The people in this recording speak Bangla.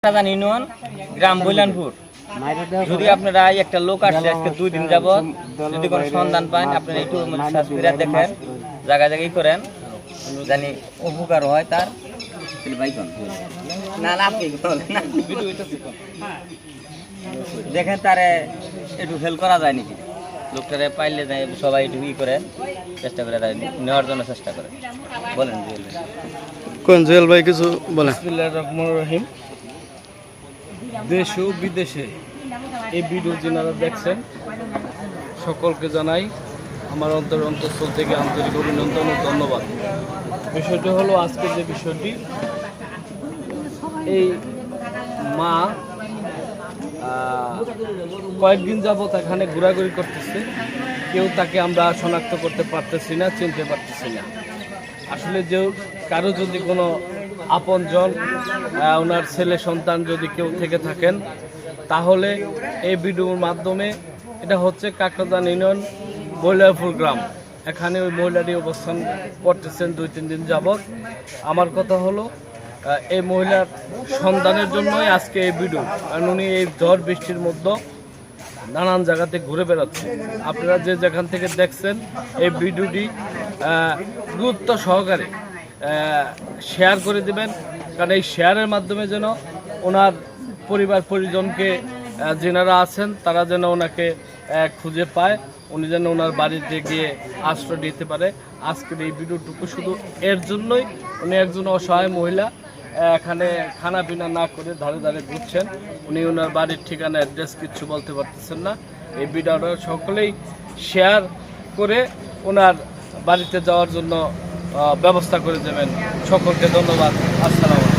ইউনিয়ন গ্রাম বৈলানপুর। যদি আপনারা একটা লোক আসছে আজকে 2 দিন যাবত, যদি কোনো সন্ধান পান আপনারা একটু সার্চ করে দেখেন, জায়গায় জায়গায় করেন, জানি উপকার হয় তার। না না আপনি দেখেন তারে একটু হেল্প করা যায় নাকি, লোকটারে পাইলে যায় সবাই একটু করে চেষ্টা করে নেওয়ার জন্য চেষ্টা করে। বলেন কোন জুয়েল ভাই কিছু বলেন। বিসমিল্লাহির রহমানির রহিম। দেশ ও বিদেশে এই ভিডিও যারা দেখছেন সকলকে জানাই আমার অন্তঃস্থল থেকে আন্তরিক অভিনন্দন ও ধন্যবাদ। বিষয়টি হলো আজকের যে বিষয়টি, এই মা কয়েকদিন যাবত এখানে ঘোরাঘুরি করতেছে, কেউ তাকে আমরা শনাক্ত করতে পারতেছি না, চিনতে পারতেছি না। আসলে যে কারো যদি কোনো আপনজন ওনার ছেলে সন্তান যদি কেউ থেকে থাকেন, তাহলে এই ভিডিওর মাধ্যমে, এটা হচ্ছে কাকরাদান ইউনিয়ন বৈলাপুর গ্রাম, এখানে ওই মহিলাটি অবস্থান করতেছেন 2-3 দিন যাবৎ। আমার কথা হলো এই মহিলার সন্ধানের জন্যই আজকে এই ভিডিও, কারণ উনি এই ঝড় বৃষ্টির মধ্যে নানান জায়গাতে ঘুরে বেড়াচ্ছে। আপনারা যে যেখান থেকে দেখছেন এই ভিডিওটি গুরুত্ব সহকারে শেয়ার করে দিবেন, কারণ এই শেয়ারের মাধ্যমে যেন ওনার পরিবার পরিজনকে যেনারা আছেন তারা যেন ওনাকে খুঁজে পায়, উনি যেন ওনার বাড়িতে গিয়ে আশ্রয় দিতে পারে। আজকের এই ভিডিওটুকু শুধু এর জন্যই, উনি একজন অসহায় মহিলা, এখানে খানা পিনা না করে ধারে ধারে ঘুরছেন, উনি ওনার বাড়ির ঠিকানা অ্যাড্রেস কিছু বলতে পারতেছেন না। এই ভিডিওটা সকলেই শেয়ার করে ওনার বাড়িতে যাওয়ার জন্য ব্যবস্থা করে দেবেন। সকলকে ধন্যবাদ। আসসালামু আলাইকুম।